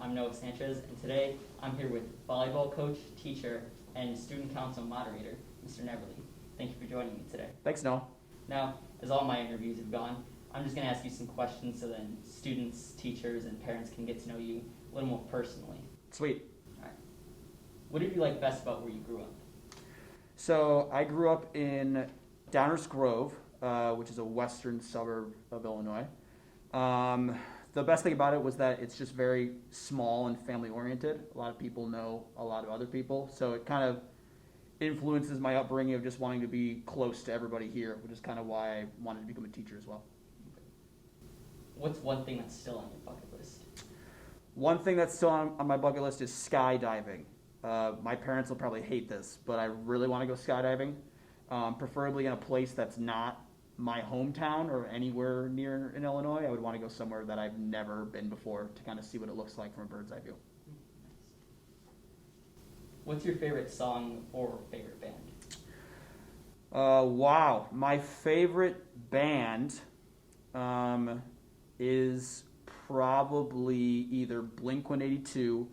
I'm Noah Sanchez, and today I'm here with volleyball coach, teacher, and student council moderator, Mr. Nevrly. Thank you for joining me today. Thanks, Noah. Now, as all my interviews have gone, I'm just going to ask you some questions so then students, teachers, and parents can get to know you a little more personally. Sweet. All right. What did you like best about where you grew up? So I grew up in Downers Grove, which is a western suburb of Illinois. The best thing about it was that it's just very small and family oriented. A lot of people know a lot of other people, so it kind of influences my upbringing of just wanting to be close to everybody here, which is kind of why I wanted to become a teacher as well. What's one thing that's still on your bucket list? One thing that's still on my bucket list is skydiving. My parents will probably hate this, but I really want to go skydiving, preferably in a place that's not my hometown or anywhere near in Illinois. I would want to go somewhere that I've never been before to kind of see what it looks like from a bird's eye view. What's your favorite song or favorite band? Wow. My favorite band is probably either Blink-182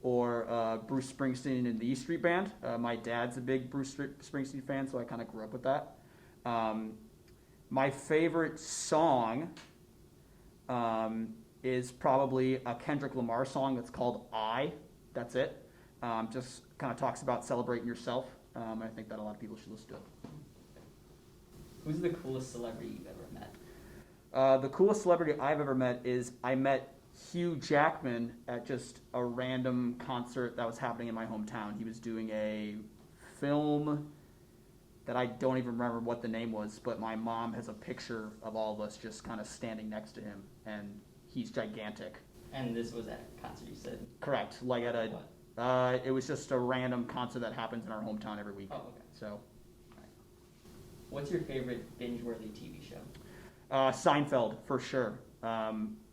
or Bruce Springsteen and the E Street Band. My dad's a big Bruce Springsteen fan, so I kind of grew up with that. My favorite song is probably a Kendrick Lamar song that's called I. That's it. Just kind of talks about celebrating yourself. I think that a lot of people should listen to it. Who's the coolest celebrity you've ever met? The coolest celebrity I've ever met is I met Hugh Jackman at just a random concert that was happening in my hometown. He was doing a film that I don't even remember what the name was, but my mom has a picture of all of us just kind of standing next to him, and he's gigantic. And this was at a concert, you said? Correct. Like at a, What? it was just a random concert that happens in our hometown every week. Oh, okay. So, Right. What's your favorite binge-worthy TV show? Seinfeld for sure.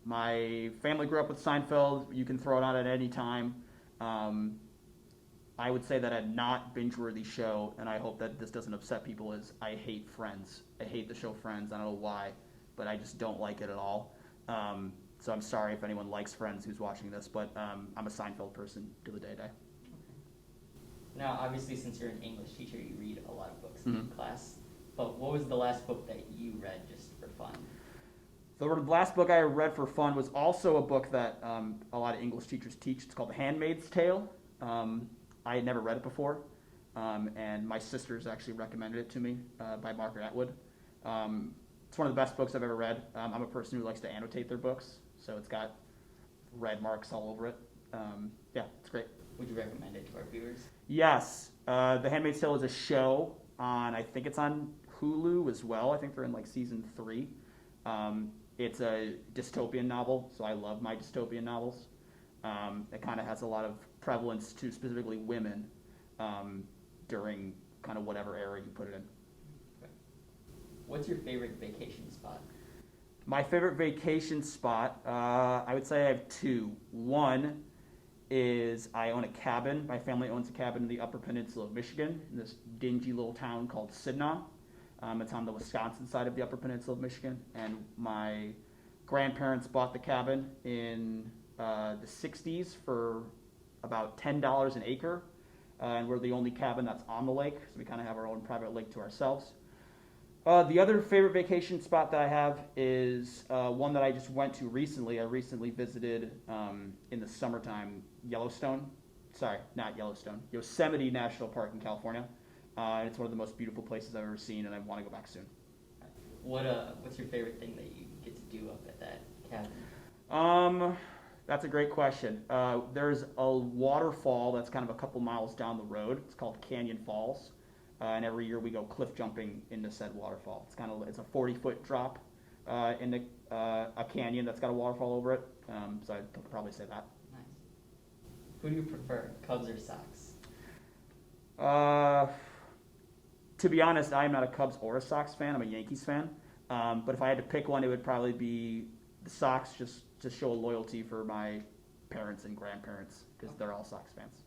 My family grew up with Seinfeld. You can throw it on at any time. I would say that a not binge-worthy show, and I hope that this doesn't upset people, is I hate Friends. I hate the show Friends. I don't know why, but I just don't like it at all. So I'm sorry if anyone likes Friends who's watching this, but I'm a Seinfeld person to the day. Now, obviously, since you're an English teacher, you read a lot of books in Mhm. class. But what was the last book that you read just for fun? The last book I read for fun was also a book that a lot of English teachers teach. It's called The Handmaid's Tale. I had never read it before, and my sisters actually recommended it to me by Margaret Atwood. It's one of the best books I've ever read. I'm a person who likes to annotate their books, so it's got red marks all over it. Yeah, it's great. Would you recommend it to our viewers? Yes, The Handmaid's Tale is a show I think it's on Hulu as well. I think they're in like season 3. It's a dystopian novel, so I love my dystopian novels. It kind of has a lot of prevalence to specifically women during kind of whatever era you put it in. Okay. What's your favorite vacation spot? My favorite vacation spot, I would say I have two. One is I own a cabin. My family owns a cabin in the Upper Peninsula of Michigan, in this dingy little town called Sidnaw. It's on the Wisconsin side of the Upper Peninsula of Michigan, and my grandparents bought the cabin in the 60s for about $10 an acre, and we're the only cabin that's on the lake, so we kind of have our own private lake to ourselves. The other favorite vacation spot that I have is one that I just went to recently. I recently visited in the summertime Yosemite National Park in California. It's one of the most beautiful places I've ever seen, and I want to go back soon. What's your favorite thing that you get to do up at that cabin? That's a great question. There's a waterfall that's kind of a couple miles down the road. It's called Canyon Falls, and every year we go cliff jumping into said waterfall. It's a 40-foot drop in a canyon that's got a waterfall over it. So I'd probably say that. Nice. Who do you prefer, Cubs or Sox? To be honest, I am not a Cubs or a Sox fan. I'm a Yankees fan. But if I had to pick one, it would probably be the Sox, just to show loyalty for my parents and grandparents, because they're all Sox fans.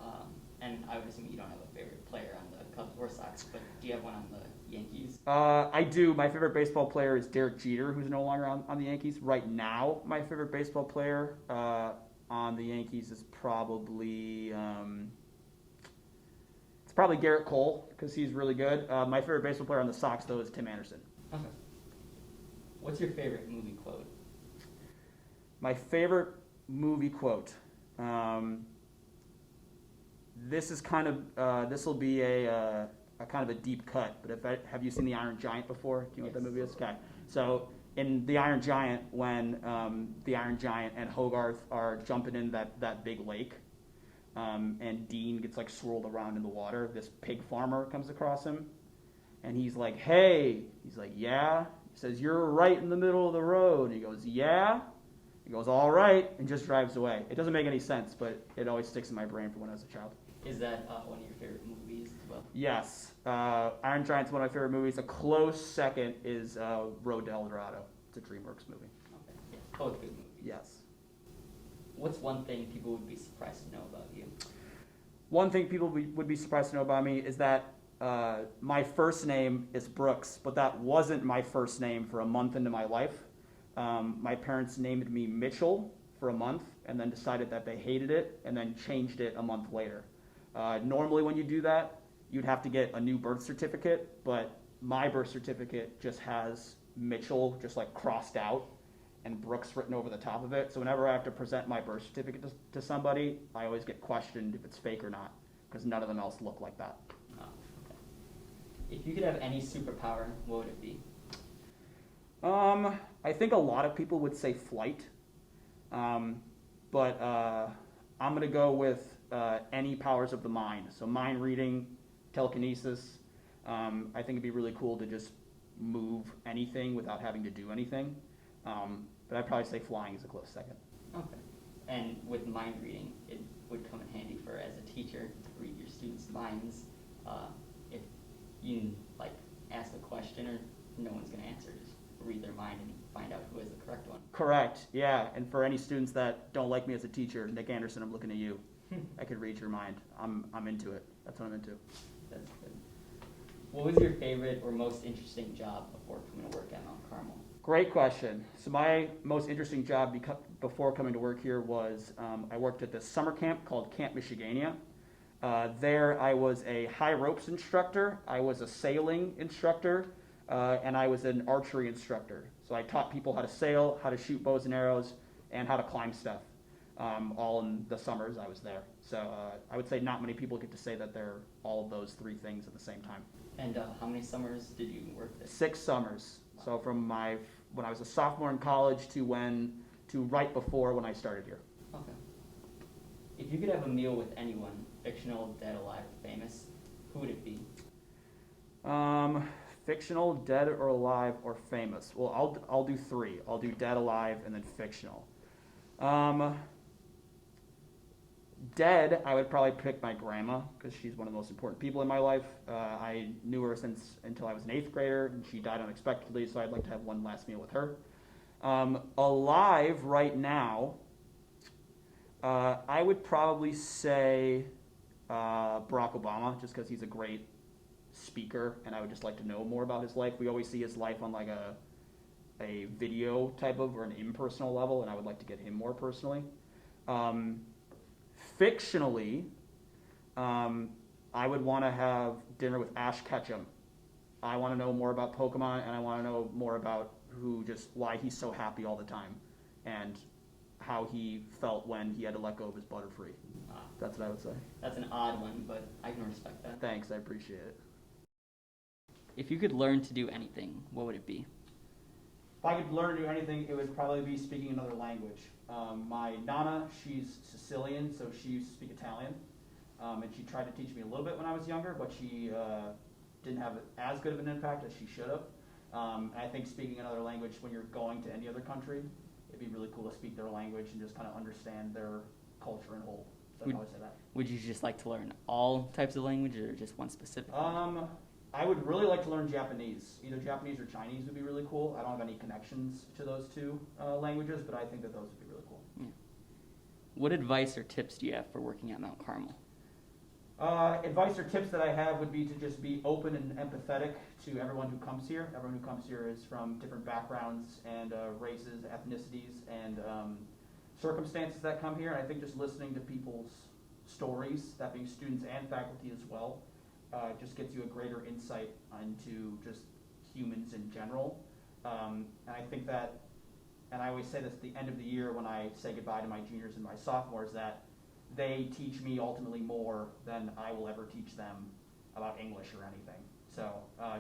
All right. And I would assume you don't have a favorite player on the Cubs or Sox, but do you have one on the Yankees? I do. My favorite baseball player is Derek Jeter, who's no longer on the Yankees. Right now, my favorite baseball player on the Yankees is probably it's probably Garrett Cole because he's really good. My favorite baseball player on the Sox though is Tim Anderson. Okay. What's your favorite movie quote? My favorite movie quote. This is kind of this will be a kind of a deep cut. But have you seen The Iron Giant before? Do you know what that movie is? Okay. So in The Iron Giant, when the Iron Giant and Hogarth are jumping in that big lake, and Dean gets like swirled around in the water, this pig farmer comes across him, and he's like, "Hey," he's like, "Yeah." He says, "You're right in the middle of the road." And he goes, "Yeah." He goes, "All right," and just drives away. It doesn't make any sense, but it always sticks in my brain from when I was a child. Is that one of your favorite movies as well? Yes. Iron Giant's one of my favorite movies. A close second is Road to El Dorado. It's a DreamWorks movie. Okay. Yeah. Both good movies. Yes. What's one thing people would be surprised to know about you? One thing people would be surprised to know about me is that my first name is Brooks, but that wasn't my first name for a month into my life. My parents named me Mitchell for a month and then decided that they hated it and then changed it a month later. Normally when you do that, you'd have to get a new birth certificate, but my birth certificate just has Mitchell just like crossed out and Brooks written over the top of it. So whenever I have to present my birth certificate to somebody, I always get questioned if it's fake or not, because none of them else look like that. Oh, okay. If you could have any superpower, what would it be? I think a lot of people would say flight, but I'm going to go with any powers of the mind. So mind reading, telekinesis. I think it'd be really cool to just move anything without having to do anything. But I'd probably say flying is a close second. Okay. And with mind reading, it would come in handy for, as a teacher, to read your students' minds. If you like ask a question or no one's going to answer, just read their mind and find out who has the correct one. Correct. Yeah. And for any students that don't like me as a teacher, Nick Anderson, I'm looking at you. I could read your mind. I'm into it. That's what I'm into. That's good. What was your favorite or most interesting job before coming to work at Mount Carmel? Great question. So my most interesting job before coming to work here was I worked at this summer camp called Camp Michigania. There I was a high ropes instructor, I was a sailing instructor, and I was an archery instructor. So I taught people how to sail, how to shoot bows and arrows, and how to climb stuff, all in the summers I was there. So I would say not many people get to say that they're all of those three things at the same time. And how many summers did you work there? 6 summers. So from when I was a sophomore in college to right before when I started here. Okay. If you could have a meal with anyone, fictional, dead, alive, or famous, who would it be? Fictional, dead or alive, or famous. Well, I'll do 3. I'll do dead, alive, and then fictional. Dead, I would probably pick my grandma because she's one of the most important people in my life. I knew her until I was an 8th grader, and she died unexpectedly, so I'd like to have one last meal with her. Alive right now, I would probably say Barack Obama, just because he's a great speaker, and I would just like to know more about his life. We always see his life on like a video type of or an impersonal level, and I would like to get him more personally. Fictionally, I would want to have dinner with Ash Ketchum. I want to know more about Pokemon, and I want to know more about why he's so happy all the time, and how he felt when he had to let go of his Butterfree. That's what I would say. That's an odd one, but I can respect that. Thanks, I appreciate it. If you could learn to do anything, what would it be? If I could learn to do anything, it would probably be speaking another language. My Nana, she's Sicilian, so she used to speak Italian. And she tried to teach me a little bit when I was younger, but she didn't have as good of an impact as she should have. I think speaking another language when you're going to any other country, it'd be really cool to speak their language and just kind of understand their culture in whole. So I'd probably say that. Would you just like to learn all types of language or just one specific? I would really like to learn Japanese. Either Japanese or Chinese would be really cool. I don't have any connections to those two languages, but I think that those would be really cool. Yeah. What advice or tips do you have for working at Mount Carmel? Advice or tips that I have would be to just be open and empathetic to everyone who comes here. Everyone who comes here is from different backgrounds and races, ethnicities, and circumstances that come here. And I think just listening to people's stories, that being students and faculty as well, just gets you a greater insight into just humans in general. And I think that, and I always say this at the end of the year when I say goodbye to my juniors and my sophomores, that they teach me ultimately more than I will ever teach them about English or anything. So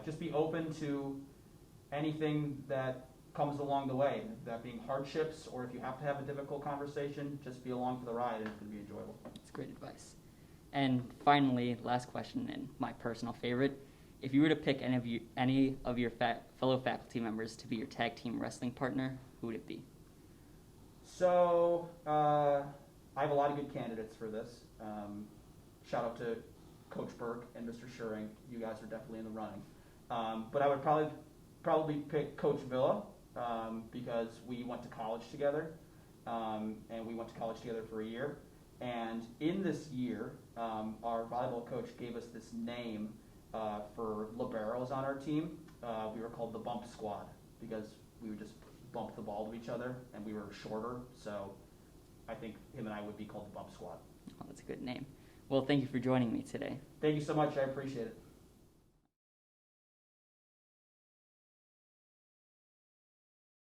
just be open to anything that comes along the way, that being hardships, or if you have to have a difficult conversation, just be along for the ride and it's going to be enjoyable. That's great advice. And finally, last question, and my personal favorite. If you were to pick any of your fellow faculty members to be your tag team wrestling partner, who would it be? So I have a lot of good candidates for this. Shout out to Coach Burke and Mr. Schuring. You guys are definitely in the running. But I would probably pick Coach Villa because we went to college together, and we went to college together for a year. And in this year, our volleyball coach gave us this name for liberos on our team. We were called the Bump Squad because we would just bump the ball to each other, and we were shorter. So I think him and I would be called the Bump Squad. Oh, that's a good name. Well, thank you for joining me today. Thank you so much. I appreciate it.